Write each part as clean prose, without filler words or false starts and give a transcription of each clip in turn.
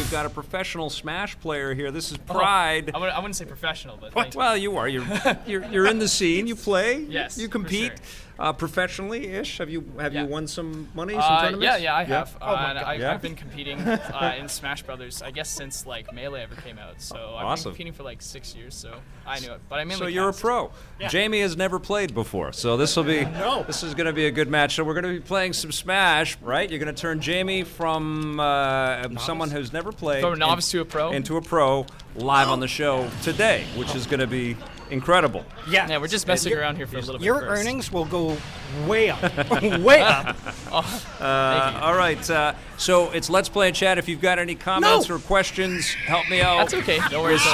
we've got a professional Smash player here. This is Pryde. I wouldn't say professional, but Well, you are. You're in the scene. You play. Yes, You compete. Professionally-ish. Have you won some money, some tournaments? Yeah, I have. Oh my God. I've been competing in Smash Brothers, I guess, since like Melee ever came out. So I've been competing for like 6 years. So I knew it, but I mainly. So you're a pro. Yeah. Jamie has never played before, so this will be. This is going to be a good match. So we're going to be playing some Smash, right? You're going to turn Jamie from someone who's never played from a novice to a pro into a pro live on the show today, which is going to be incredible. Yeah, we're just messing around here for a little bit. Your earnings will go way up, way up. All right, so it's Let's Play and Chat. If you've got any comments or questions, help me out. That's okay. No worries.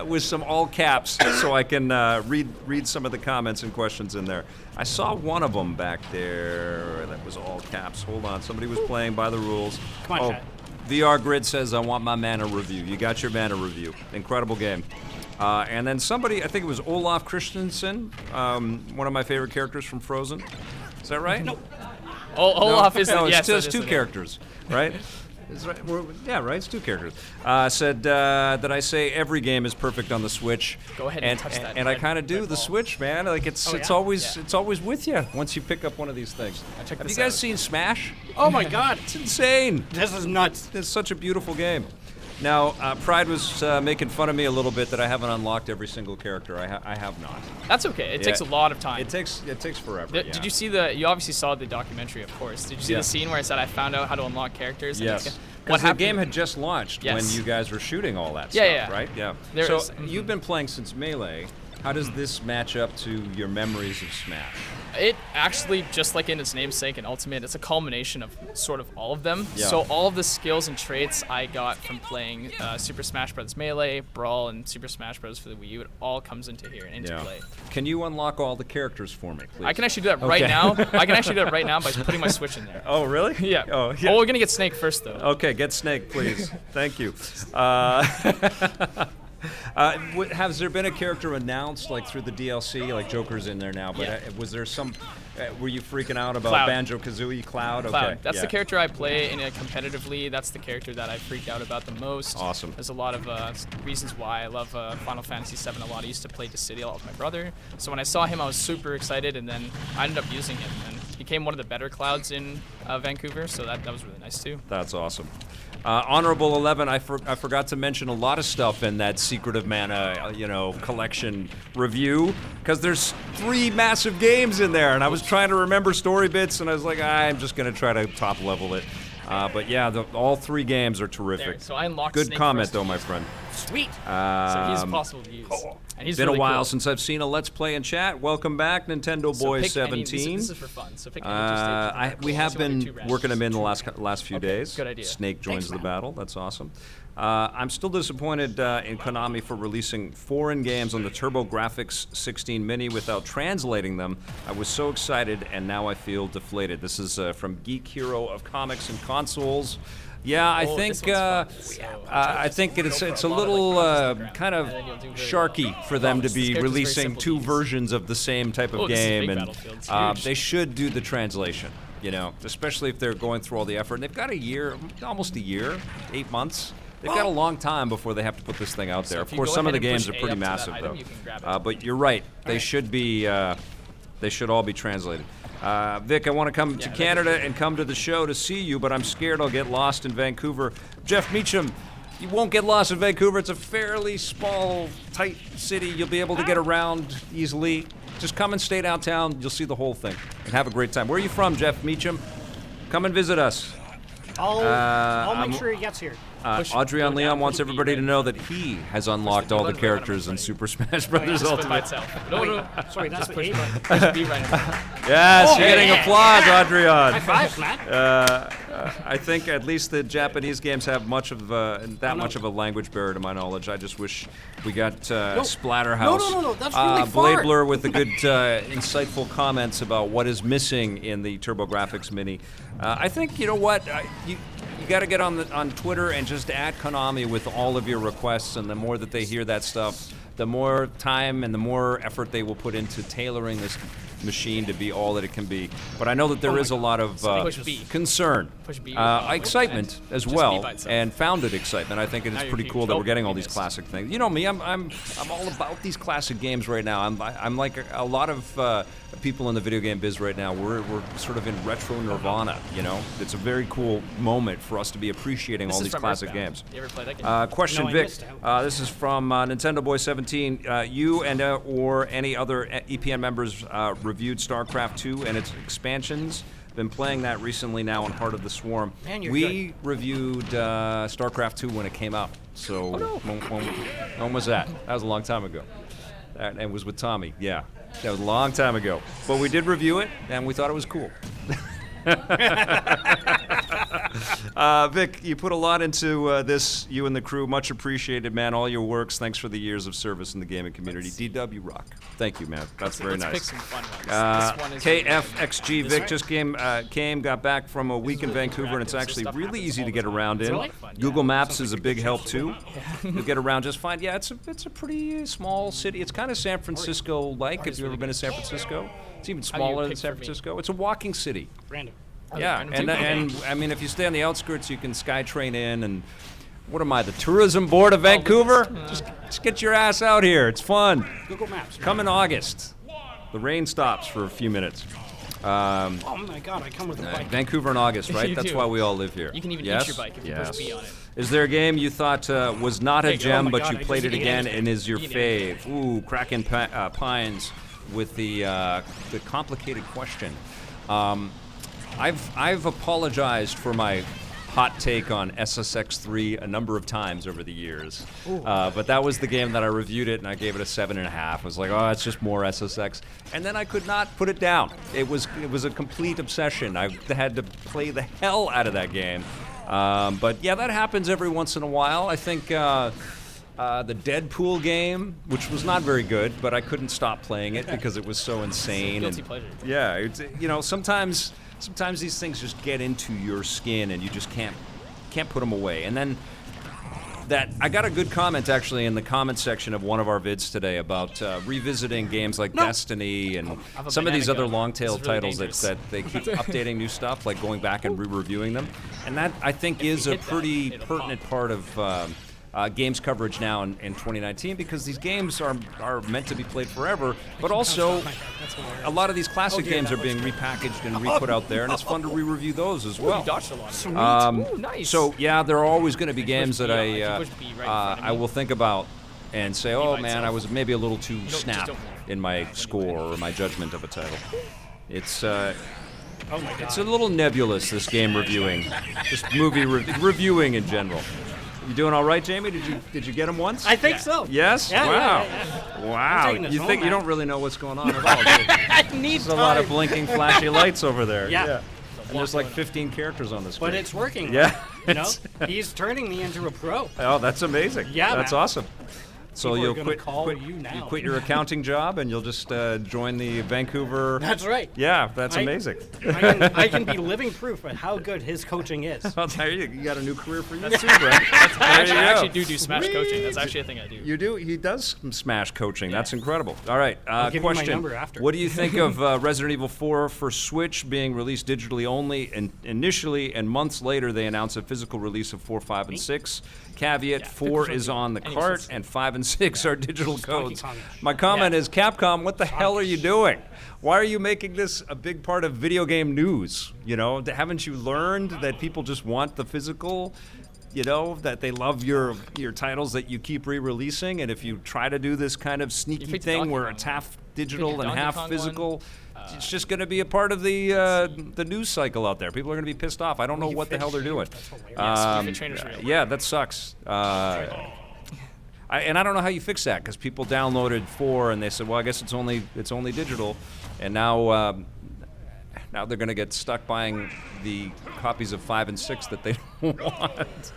With some all caps, so I can read some of the comments and questions in there. I saw one of them back there that was all caps. Hold on, somebody was playing by the rules. Come on, Chat. VR Grid says, I want my mana review. You got your mana review. Incredible game. And then somebody, I think it was Olaf Christensen, one of my favorite characters from Frozen. Is that right? Nope. Olaf is yes, it's two characters, right? Right. Yeah, right. It's two characters. Said that I say every game is perfect on the Switch. Go ahead and touch that. And I kind of do. The Switch, man. Like it's always with you once you pick up one of these things. Have you guys seen Smash? Oh my God, it's insane. This is nuts. It's such a beautiful game. Now, Pryde was making fun of me a little bit that I haven't unlocked every single character. I have not. That's okay. It takes a lot of time. It takes forever. Did you see you obviously saw the documentary, of course. Did you see the scene where I said I found out how to unlock characters? Yes. Because the game had just launched when you guys were shooting all that stuff, right? Yeah. So you've been playing since Melee. How does this match up to your memories of Smash? It actually, just like in its namesake and Ultimate, it's a culmination of sort of all of them. Yeah. So all of the skills and traits I got from playing Super Smash Bros. Melee, Brawl, and Super Smash Bros. For the Wii U, it all comes into here, into play. Can you unlock all the characters for me, please? I can actually do that right now. I can actually do that right now by putting my Switch in there. Oh, really? Yeah. Oh, yeah. Well, we're gonna get Snake first, though. Okay, get Snake, please. Thank you. Has there been a character announced like through the DLC? Like Joker's in there now, but was there some? Were you freaking out about Cloud. Banjo-Kazooie Cloud? Cloud. Okay. That's the character I play in competitively. That's the character that I freaked out about the most. Awesome. There's a lot of reasons why I love Final Fantasy VII a lot. I used to play Dissidia a lot with my brother. So when I saw him, I was super excited, and then I ended up using him. And he became one of the better Clouds in Vancouver, so that was really nice too. That's awesome. Honorable 11, I forgot to mention a lot of stuff in that Secret of Mana, collection review, because there's 3 massive games in there, and I was trying to remember story bits, and I was like, I'm just gonna try to top level it. But yeah, all 3 games are terrific. There. So I unlocked Good Snake comment first. though, my friend. Sweet. So he's possible to use. And he's been really a while cool. since I've seen a Let's Play and Chat. Welcome back, Nintendo Boy 17. This is for fun. So pick any 2 stages. We have been working them in the last few days. Good idea. Snake joins Thanks, the man. battle. That's awesome. I'm still disappointed in Konami for releasing foreign games on the TurboGrafx 16 Mini without translating them. I was so excited, and now I feel deflated. This is from Geek Hero of Comics and Consoles. Yeah, I think it's a little kind of sharky for them to be releasing 2 versions of the same type of game, and they should do the translation. Especially if they're going through all the effort. And they've got a year, almost a year, 8 months. They've got a long time before they have to put this thing out there. Of course, some of the games are pretty massive, though. But you're right; they should be. They should all be translated. Vic, I want to come to Canada and come to the show to see you, but I'm scared I'll get lost in Vancouver. Jeff Meacham, you won't get lost in Vancouver. It's a fairly small, tight city. You'll be able to get around easily. Just come and stay downtown. You'll see the whole thing and have a great time. Where are you from, Jeff Meacham? Come and visit us. I'll make sure he gets here. Adrian Leon wants everybody to know that he has unlocked all the characters in Super Smash Bros. Ultimate. No. Sorry, that's the A Yes, you're getting applause, Adrian. High five, man. I think at least the Japanese games have much of much of a language barrier to my knowledge. I just wish we got Splatterhouse. No, that's really far. Bladebler with the good, insightful comments about what is missing in the TurboGrafx Mini. I think, you know what, you got to get on Twitter and just add Konami with all of your requests, and the more that they hear that stuff, the more time and the more effort they will put into tailoring this machine to be all that it can be. But I know that there is a lot of concern, Push B. excitement as Just well, B by itself. and founded excitement. I think it is Now pretty you're cool that we're huge. getting all these classic things. You know me, I'm all about these classic games right now. I'm like a lot of people in the video game biz right now. We're sort of in retro nirvana. You know, it's a very cool moment for us to be appreciating all these classic games. You ever play that game? Question, No, I Vic. missed out. This is from Nintendo Boy 17. You and or any other EPN members reviewed StarCraft 2 and its expansions. Been playing that recently now on Heart of the Swarm. Man, you're we reviewed StarCraft 2 when it came out. So when was that? That was a long time ago. That it was with Tommy. Yeah, that was a long time ago. But we did review it, and we thought it was cool. Vic, you put a lot into this, you and the crew. Much appreciated, man. All your works. Thanks for the years of service in the gaming community. DW Rock. Thank you, man. That's very Let's nice. pick some fun ones. This one is KFXG Vic just came, got back from a week in Vancouver, and it's actually really easy to get around in. really fun, yeah. Google Maps is a big help too. You'll get around just fine. Yeah, it's a pretty small city. It's kind of San Francisco-like. Have you ever been to San Francisco? It's even do you smaller than pick San for me? Francisco. It's a walking city. Random. Yeah, and I mean, if you stay on the outskirts, you can SkyTrain in. And what am I, the tourism board of Vancouver? Just get your ass out here. It's fun. Google Maps. Come in August. The rain stops for a few minutes. Oh my God, I come with a bike. Vancouver in August, right? You That's do. why we all live here. You can even yes? eat your bike if you yes. push B on it. Is there a game you thought was not a Hey, oh gem, my but God, you I played just it ate again anything. and is your You can eat fave? Ooh, Kraken Pines with the complicated question. I've apologized for my hot take on SSX3 a number of times over the years, but that was the game that I reviewed it and I gave it a 7.5. I was like, oh, it's just more SSX, and then I could not put it down. It was a complete obsession. I had to play the hell out of that game. But yeah, that happens every once in a while. I think the Deadpool game, which was not very good, but I couldn't stop playing it because it was so insane. Guilty and pleasure. yeah, it's, you know, sometimes these things just get into your skin and you just can't put them away. And then I got a good comment actually in the comment section of one of our vids today about revisiting games like Destiny and have a some of these banana other gun. long-tail This is really titles dangerous. that they keep updating new stuff, like going back and re-reviewing them. And that, I think, is a hit that, pretty it'll pertinent pop. part of games coverage now in 2019, because these games are meant to be played forever, but also a lot of these classic games are being repackaged and re-put out there, and it's fun to re-review those as well. You dodged a lot. Sweet. Ooh, nice. So yeah, there are always going to be games that B on, like, you push B right in front of I me. will think about and say, oh by man, I itself. was maybe a little too just snap don't- in my score or my judgment of a title. It's Oh my God. it's a little nebulous, this game reviewing, just movie reviewing in general. You doing all right, Jamie? Did you get him once? I think so. Yes. Yeah, wow. yeah. Wow. I'm taking this You home think you now. don't really know what's going on at all? Do you? I need There's a lot of blinking, flashy lights over there. Yeah. And there's like 15 characters on the screen. But it's working. Yeah. You know, he's turning me into a pro. Oh, that's amazing. Yeah, that's man. awesome. So People are you'll gonna call you now. You quit your accounting job and you'll just join the Vancouver. That's right. Yeah, that's amazing. I can be living proof of how good his coaching is. Well, there you got a new career for you too, Brett. I actually do Smash coaching. That's actually a thing I do. You do? He does Smash coaching. That's incredible. All right, give you my question. number after. What do you think of Resident Evil 4 for Switch being released digitally only and initially, and months later they announced a physical release of 4, 5, and 6? Caveat, 4 is on the cart and 5 and 6 are digital codes. Kong. My comment is, Capcom, what the hell are you doing? Why are you making this a big part of video game news? You know, haven't you learned that people just want the physical? You know, that they love your titles that you keep re-releasing, and if you try to do this kind of sneaky picked the thing Donkey where Kong it's one. half digital and Donkey half Kong physical, it's just going to be a part of the news cycle out there. People are going to be pissed off. I don't know what the hell they're doing. Wii Fit Trainer's real. Yeah, that sucks. And I don't know how you fix that, because people downloaded 4 and they said, well, I guess it's only digital, and now they're going to get stuck buying the copies of 5 and 6 that they don't want,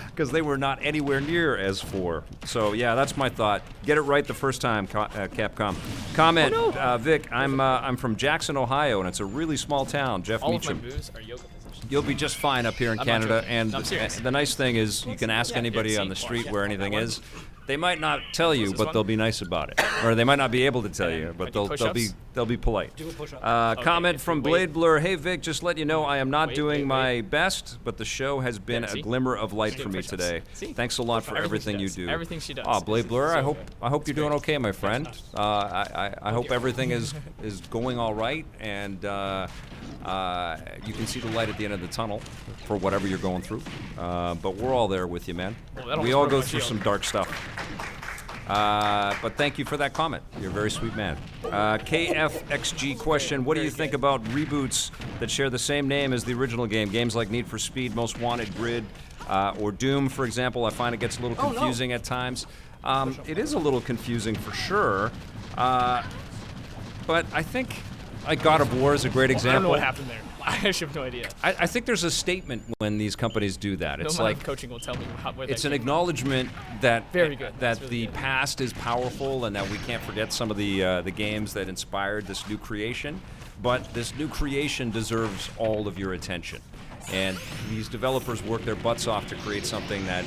because they were not anywhere near as 4. So yeah, that's my thought. Get it right the first time, Capcom. Comment, Vic. I'm from Jackson, Ohio, and it's a really small town. Jeff All of my Meacham. moves are yoga positions. You'll be just fine up here in I'm not Canada, joking. and No, I'm serious. the nice thing is you can ask anybody on the street where anything is. They might not tell you, but they'll be nice about it, or they might not be able to tell you, but do they'll be They'll be polite. Do a push-up. Comment if from we wait- Blade Blur. Hey Vic, just let you know I am not doing wait. my best, but the show has been Yeah, a see? glimmer of light She's for doing me push-ups. today. See? Thanks a lot for everything you she does. do. Everything she does. Oh, Blade Blur, I So hope good. you're doing great. okay, my friend. I hope everything is going all right, and you can see the light at the end of the tunnel for whatever you're going through. But we're all there with you, man. Well, that We almost all broke go my through shield. some dark stuff. But thank you for that comment. You're a very sweet man. KFXG question: what do you think about reboots that share the same name as the original game? Games like Need for Speed, Most Wanted, Grid, or Doom, for example. I find it gets a little confusing at times. It is a little confusing for sure. But I think like God of War is a great example. I don't know what happened there. I actually have no idea. I think there's a statement when these companies do that. No It's amount like of coaching will tell me where it's that an came from. acknowledgement that Very good. that That's really the good. past is powerful and that we can't forget some of the games that inspired this new creation. But this new creation deserves all of your attention. And these developers work their butts off to create something that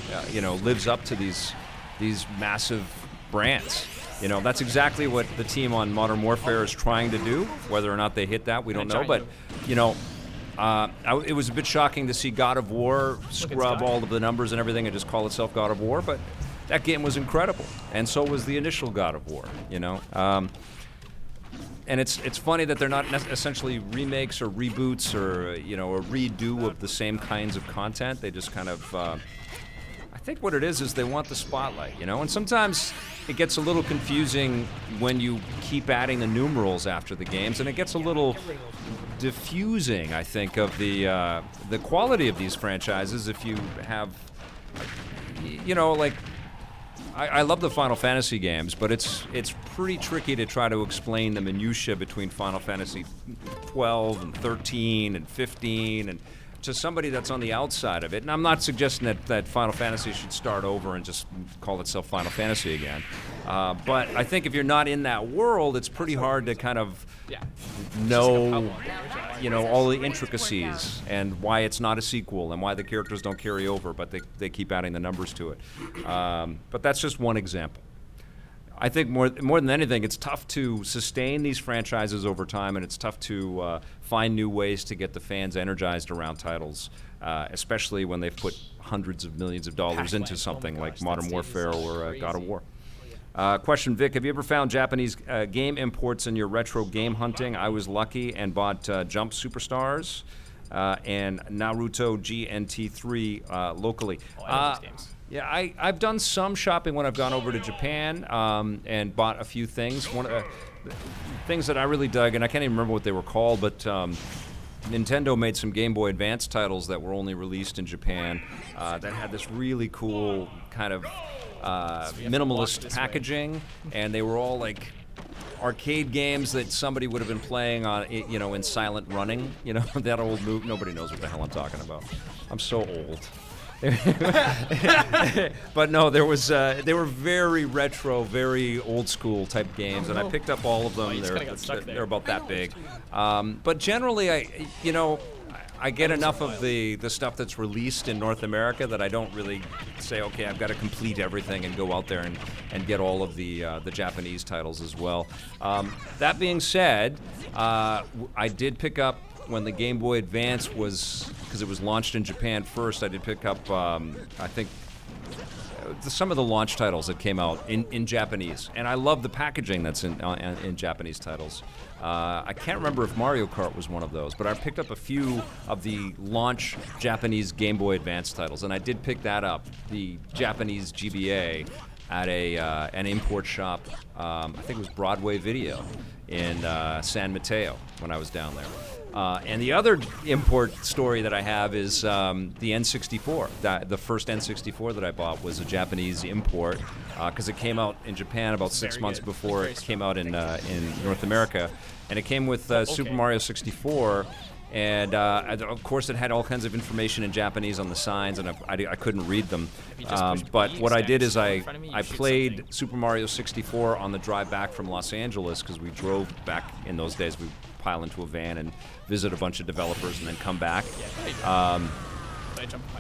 lives up to these massive brands. That's exactly what the team on Modern Warfare is trying to do. Whether or not they hit that, we don't know. But it was a bit shocking to see God of War scrub Sky. all of the numbers and everything and just call itself God of War. But that game was incredible, and so was the initial God of War. And it's funny that they're not essentially remakes or reboots or a redo of the same kinds of content. They just kind of I think what it is they want the spotlight, and sometimes it gets a little confusing when you keep adding the numerals after the games, and it gets a little diffusing, I think, of the quality of these franchises. If you have, I love the Final Fantasy games, but it's pretty tricky to try to explain the minutia between Final Fantasy 12 and 13 and 15 and to somebody that's on the outside of it. And I'm not suggesting that Final Fantasy should start over and just call itself Final Fantasy again. But I think if you're not in that world, it's pretty hard to kind of know, all the intricacies and why it's not a sequel and why the characters don't carry over, but they keep adding the numbers to it. But that's just one example. I think more than anything, it's tough to sustain these franchises over time, and it's tough to find new ways to get the fans energized around titles, especially when they've put hundreds of millions of dollars into something like Modern Warfare or God of War. Question, Vic, have you ever found Japanese game imports in your retro game hunting? I was lucky and bought Jump Superstars and Naruto GNT3 locally. I love those games. Yeah, I've done some shopping when I've gone over to Japan and bought a few things. One of the things that I really dug, and I can't even remember what they were called, but Nintendo made some Game Boy Advance titles that were only released in Japan that had this really cool kind of minimalist packaging, and they were all like arcade games that somebody would have been playing on, in silent running. That old move. Nobody knows what the hell I'm talking about. I'm so old. But no, they were very retro, very old school type games, and I picked up all of them. you just kinda got stuck there. They're about that big. But generally, I get enough of the stuff that's released in North America that I don't really say, okay, I've got to complete everything and go out there and get all of the Japanese titles as well. That being said, I did pick up when the Game Boy Advance was, because it was launched in Japan first, I did pick up, I think, some of the launch titles that came out in Japanese. And I love the packaging that's in Japanese titles. I can't remember if Mario Kart was one of those, but I picked up a few of the launch Japanese Game Boy Advance titles, and I did pick that up, the Japanese GBA, at an import shop. I think it was Broadway Video in San Mateo when I was down there. And the other import story that I have is the N64. The first N64 that I bought was a Japanese import because it came out in Japan about 6 Very months good. before Very it came out in North America. And it came with Super Mario 64. And of course, it had all kinds of information in Japanese on the signs, and I couldn't read them. you just push But B, what I stand did is still I in front of me, you shoot played something. Super Mario 64 on the drive back from Los Angeles because we drove back in those days. We pile into a van and visit a bunch of developers and then come back.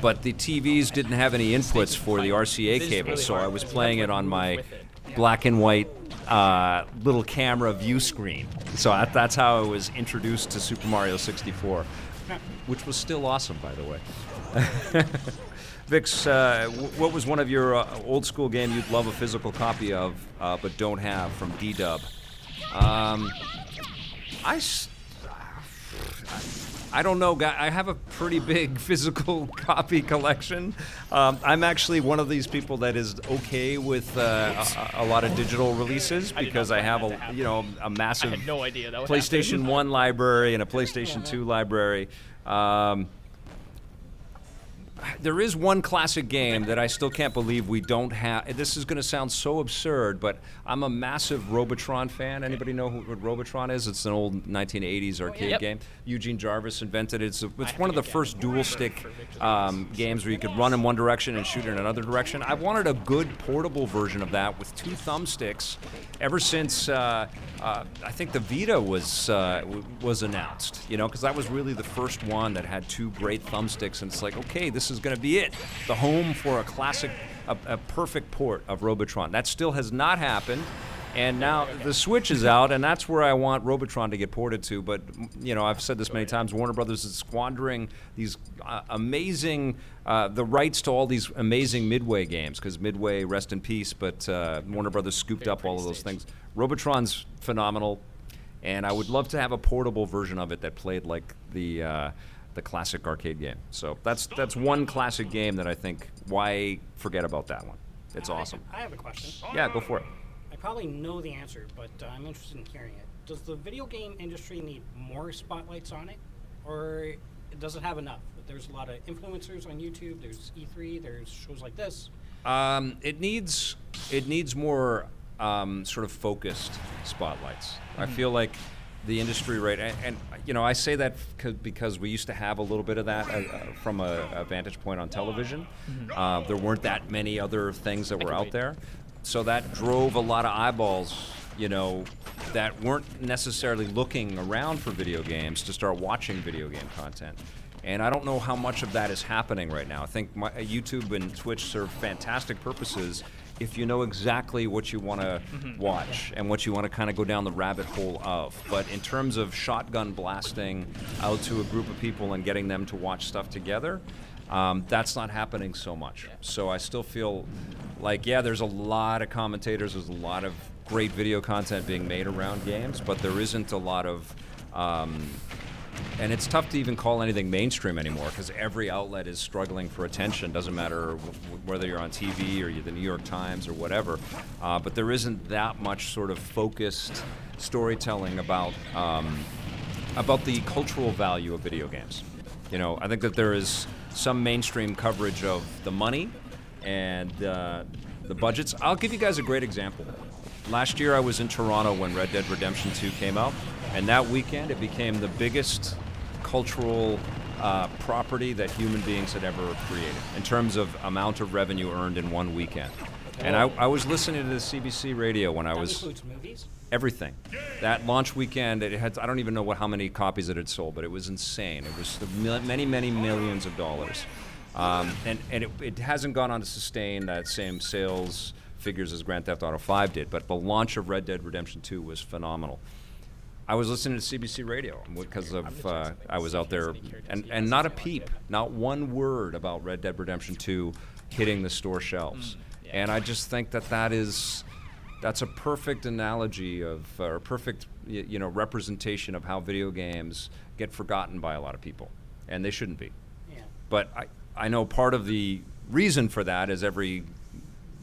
But the TVs didn't have any inputs for the RCA cable, so I was playing it on my black and white little camera view screen. So that's how I was introduced to Super Mario 64, which was still awesome, by the way. Vix, what was one of your old school game you'd love a physical copy of, but don't have from D-Dub? I don't know, guy. I have a pretty big physical copy collection. I'm actually one of these people that is okay with a lot of digital releases because I have a massive I had no idea that would PlayStation happen. 1 library and a PlayStation 2 library. There is one classic game that I still can't believe we don't have. This is going to sound so absurd, but I'm a massive Robotron fan. Anybody know what Robotron is? It's an old 1980s arcade Yep. game. Eugene Jarvis invented it. It's one of the first dual-stick games where you could run in one direction and shoot in another direction. I wanted a good portable version of that with 2 thumbsticks ever since I think the Vita was announced, because that was really the first one that had 2 great thumbsticks, and it's like, okay, this is going to be it, the home for a classic, a perfect port of Robotron. That still has not happened, and now the Switch is out, and that's where I want Robotron to get ported to. But I've said this many times, Warner Brothers is squandering these amazing the rights to all these amazing Midway games, because Midway, rest in peace, but Warner Brothers scooped up all of those things. Robotron's phenomenal, and I would love to have a portable version of it that played like the classic arcade game. So that's one classic game that I think, why forget about that one? It's awesome. I have a question. Yeah, go for it. I probably know the answer, but I'm interested in hearing it. Does the video game industry need more spotlights on it, or does it have enough? There's a lot of influencers on YouTube. There's E3. There's shows like this. It needs more sort of focused spotlights. I feel like the industry, right, and I say that because we used to have a little bit of that from a vantage point on television. There weren't that many other things that were out there, so that drove a lot of eyeballs, that weren't necessarily looking around for video games to start watching video game content. And I don't know how much of that is happening right now. I think YouTube and Twitch serve fantastic purposes if you know exactly what you want to watch and what you want to kind of go down the rabbit hole of. But in terms of shotgun blasting out to a group of people and getting them to watch stuff together, that's not happening so much. So I still feel like, there's a lot of commentators, there's a lot of great video content being made around games, but there isn't a lot of... and it's tough to even call anything mainstream anymore because every outlet is struggling for attention. Doesn't matter whether you're on TV or you're the New York Times or whatever. But there isn't that much sort of focused storytelling about the cultural value of video games. I think that there is some mainstream coverage of the money and the budgets. I'll give you guys a great example. Last year I was in Toronto when Red Dead Redemption 2 came out, and that weekend it became the biggest cultural property that human beings had ever created in terms of amount of revenue earned in one weekend. And I was listening to the CBC radio when I was... That includes movies? Everything. That launch weekend, it had, I don't even know how many copies it had sold, but it was insane. It was many, many millions of dollars. And it hasn't gone on to sustain that same sales figures as Grand Theft Auto 5 did, but the launch of Red Dead Redemption 2 was phenomenal. I was listening to CBC Radio because of I was out there, and not a peep, not one word about Red Dead Redemption 2 hitting the store shelves. And I just think that's a perfect analogy of, or perfect representation of how video games get forgotten by a lot of people, and they shouldn't be. Yeah. But I know part of the reason for that is every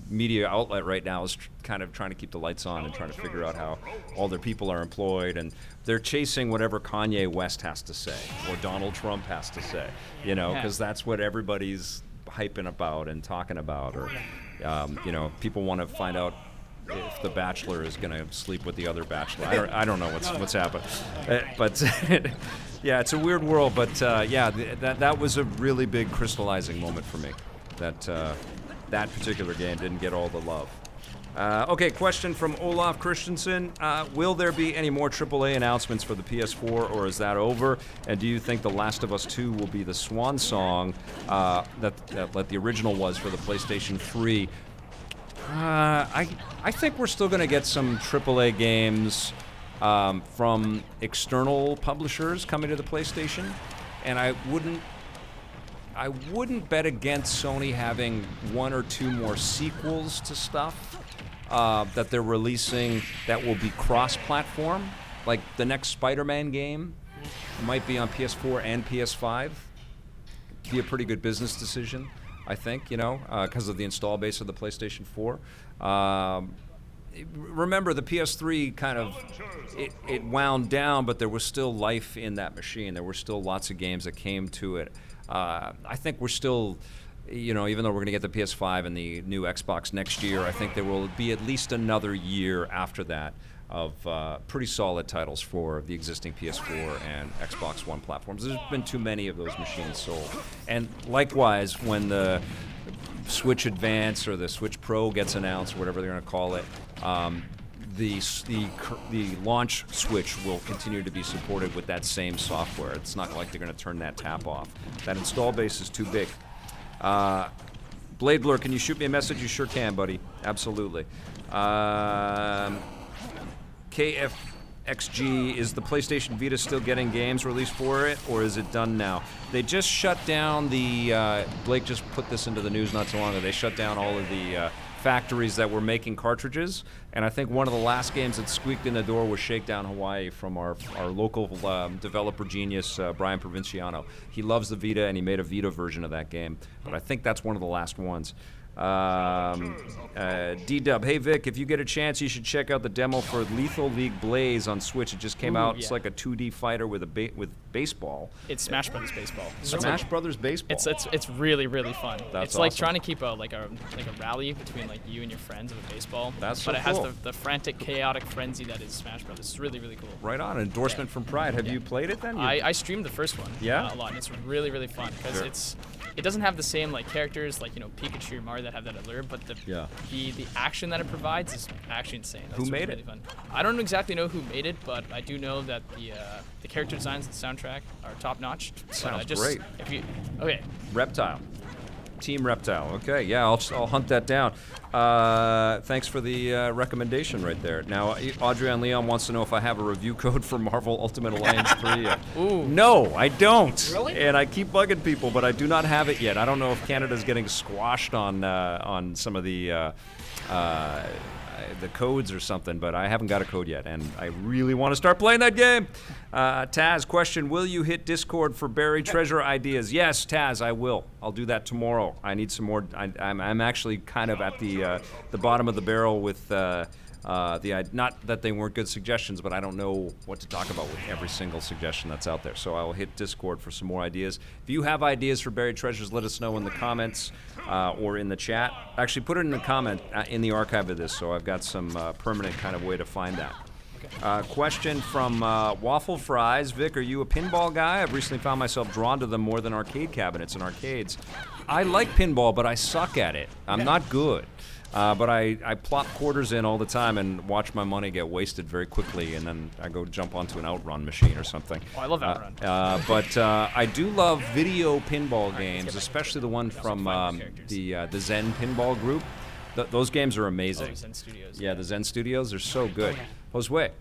media outlet right now is kind of trying to keep the lights on and trying to figure out how all their people are employed, and they're chasing whatever Kanye West has to say or Donald Trump has to say, because that's what everybody's hyping about and talking about, or people want to find out if the Bachelor is going to sleep with the other Bachelor. I don't know what's happened, but yeah, it's a weird world. But that was a really big crystallizing moment for me. That particular game didn't get all the love. Okay, question from Olaf Christensen. Will there be any more AAA announcements for the PS4, or is that over? And do you think The Last of Us 2 will be the swan song that the original was for the PlayStation 3? I think we're still going to get some AAA games from external publishers coming to the PlayStation, and I wouldn't bet against Sony having 1 or 2 more sequels to stuff that they're releasing that will be cross-platform. Like the next Spider-Man game might be on PS4 and PS5. Be a pretty good business decision, I think, because of the install base of the PlayStation 4. Remember, the PS3 kind of, it wound down, but there was still life in that machine. There were still lots of games that came to it. I think we're still, even though we're going to get the PS5 and the new Xbox next year, I think there will be at least another year after that of pretty solid titles for the existing PS4 and Xbox One platforms. There's been too many of those machines sold. And likewise, when the Switch Advance or the Switch Pro gets announced, or whatever they're going to call it, the launch Switch will continue to be supported with that same software. It's not like they're going to turn that tap off. That install base is too big. Blade Blur, can you shoot me a message? You sure can, buddy. Absolutely. KFXG, is the PlayStation Vita still getting games released for it, or is it done now? They just shut down the, Blake just put this into the news not so long ago, they shut down all of the factories that were making cartridges, and I think one of the last games that squeaked in the door was Shakedown Hawaii from our local developer genius, Brian Provinciano. He loves the Vita, and he made a Vita version of that game, but I think that's one of the last ones. D-Dub, hey Vic, if you get a chance, you should check out the demo for Lethal League Blaze on Switch. It just came out. It's like a 2D fighter with with baseball. It's Smash Brothers Baseball. Smash Brothers Baseball. It's really, really fun. That's it's like awesome. trying to keep a rally between like you and your friends of a baseball. That's so but it has cool. the frantic, chaotic frenzy that is Smash Brothers. It's really, really cool. Right on. Endorsement from Pryde. Have you played it then? I streamed the first one. Yeah? A lot. And it's really, really fun because it doesn't have the same like characters like Pikachu or Mario that have that allure, but the action that it provides is actually insane. Who made really it? Fun. I don't exactly know who made it, but I do know that the character designs and soundtrack are top notch. Sounds great. Okay. Reptile. Team Reptile. Okay, yeah, I'll hunt that down. Thanks for the recommendation right there. Now, Adrian Leon wants to know if I have a review code for Marvel Ultimate Alliance 3. Ooh. No, I don't. Really? And I keep bugging people, but I do not have it yet. I don't know if Canada's getting squashed on some of the codes or something, but I haven't got a code yet, and I really want to start playing that game. Taz, question, will you hit Discord for buried treasure ideas? Yes, Taz, I will. I'll do that tomorrow. I need some more. I'm actually kind of at the bottom of the barrel with not that they weren't good suggestions, but I don't know what to talk about with every single suggestion that's out there. So I will hit Discord for some more ideas. If you have ideas for buried treasures, let us know in the comments or in the chat. Actually, put it in the comment in the archive of this, so I've got some permanent kind of way to find that. Question from Waffle Fries. Vic, are you a pinball guy? I've recently found myself drawn to them more than arcade cabinets and arcades. I like pinball, but I suck at it. I'm not good. But I plop quarters in all the time and watch my money get wasted very quickly, and then I go jump onto an Outrun machine or something. Oh, I love Outrun. But I do love video pinball games, especially the one from the Zen Pinball Group. Those games are amazing. Oh, Zen Studios. Yeah, the Zen Studios are so good. Josue.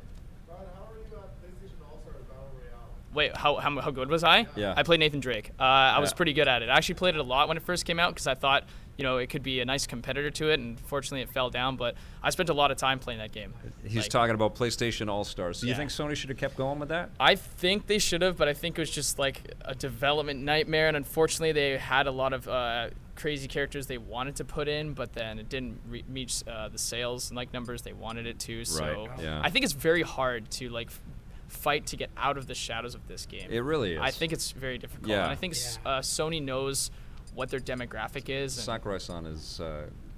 Wait, how good was I? Yeah. I played Nathan Drake. I was pretty good at it. I actually played it a lot when it first came out because I thought, it could be a nice competitor to it, and fortunately it fell down, but I spent a lot of time playing that game. He's talking about PlayStation All-Stars. Do you think Sony should have kept going with that? I think they should have, but I think it was just like a development nightmare, and unfortunately they had a lot of crazy characters they wanted to put in, but then it didn't reach the sales and numbers they wanted it to, so I think it's very hard to fight to get out of the shadows of this game. It really is. I think it's very difficult. Yeah. And I think Sony knows what their demographic is. Sakurai-san is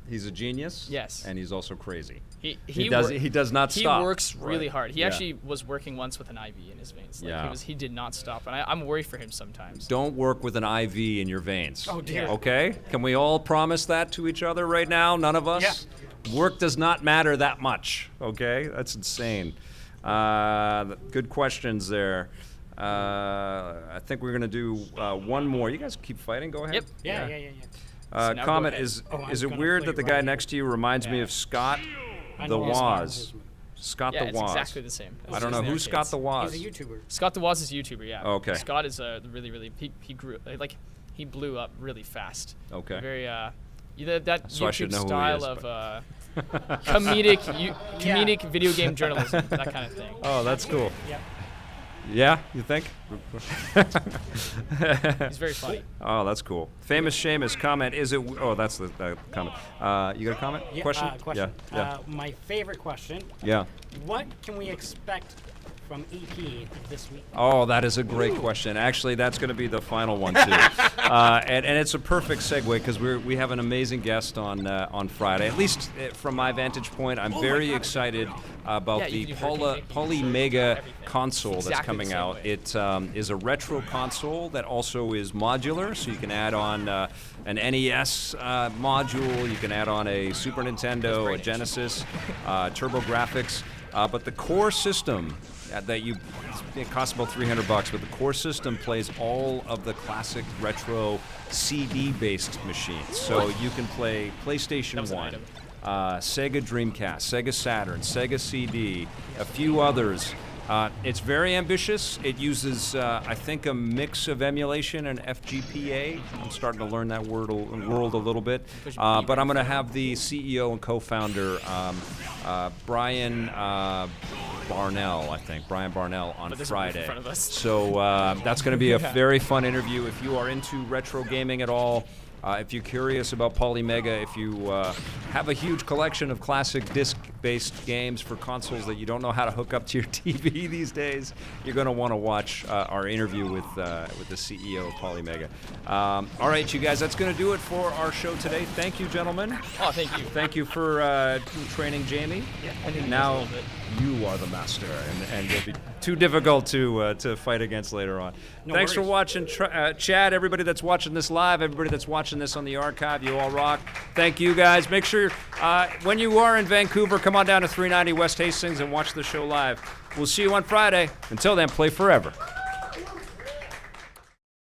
he's a genius. Yes. And he's also crazy. He does not stop. He works really hard. He actually was working once with an IV in his veins. He did not stop, and I'm worried for him sometimes. Don't work with an IV in your veins. Oh dear. Okay? Can we all promise that to each other right now? None of us? Yeah. Work does not matter that much. Okay? That's insane. Good questions there. I think we're going to do one more. You guys keep fighting. Go ahead. Yep. Yeah. now go Comment, ahead. is I'm it gonna weird play that the right guy here. next to you reminds me Yeah. of Scott I the know his style, Waz? his moves. Scott Yeah, the it's Waz. exactly the same. I don't know. Who's Scott the Waz? He's a YouTuber. Scott the Waz is a YouTuber, yeah. Okay. Scott is a really he grew like he blew up really fast. Okay. Very that So I should YouTube know who he style is, of comedic video game journalism, that kind of thing. Oh, that's cool. Yep. Yeah, you think? He's very funny. Oh, that's cool. Famous Seamus comment, is it... Oh, that's the comment. You got a comment? Yeah, Question? question. Yeah. My favorite question. Yeah. What can we expect from EP this week? Oh, that is a great question. Actually, that's going to be the final one, too. And it's a perfect segue because we have an amazing guest on Friday. At least from my vantage point, I'm very excited about Yeah, the you can do Hurricane Poly Mickey, Mega everything. console that's Exactly coming the same out. way. It is a retro console that also is modular, so you can add on an NES module, you can add on a Super Nintendo, a great. Genesis, Turbo Graphics, but the core system it costs about $300, but the core system plays all of the classic retro CD-based machines. So you can play PlayStation was an 1, item. Sega Dreamcast, Sega Saturn, Sega CD, a few others. It's very ambitious. It uses, I think, a mix of emulation and FGPA. I'm starting to learn that world a little bit. But I'm going to have the CEO and co-founder, Brian Barnell, Brian Barnell, on But there's a roof in Friday. front of us. So that's going to be a very fun interview. If you are into retro gaming at all, if you're curious about Polymega, if you have a huge collection of classic disc-based games for consoles that you don't know how to hook up to your TV these days, you're going to want to watch our interview with the CEO of Polymega. All right, you guys, that's going to do it for our show today. Thank you, gentlemen. Oh, thank you. Thank you for training Jamie. Yeah, I think Now that's a little bit. you are the master, and it'll be too difficult to fight against later on. No Thanks for worries. watching, Chad. Everybody that's watching this live, everybody that's watching this on the archive, you all rock. Thank you, guys. Make sure when you are in Vancouver, come on down to 390 West Hastings and watch the show live. We'll see you on Friday. Until then, play forever.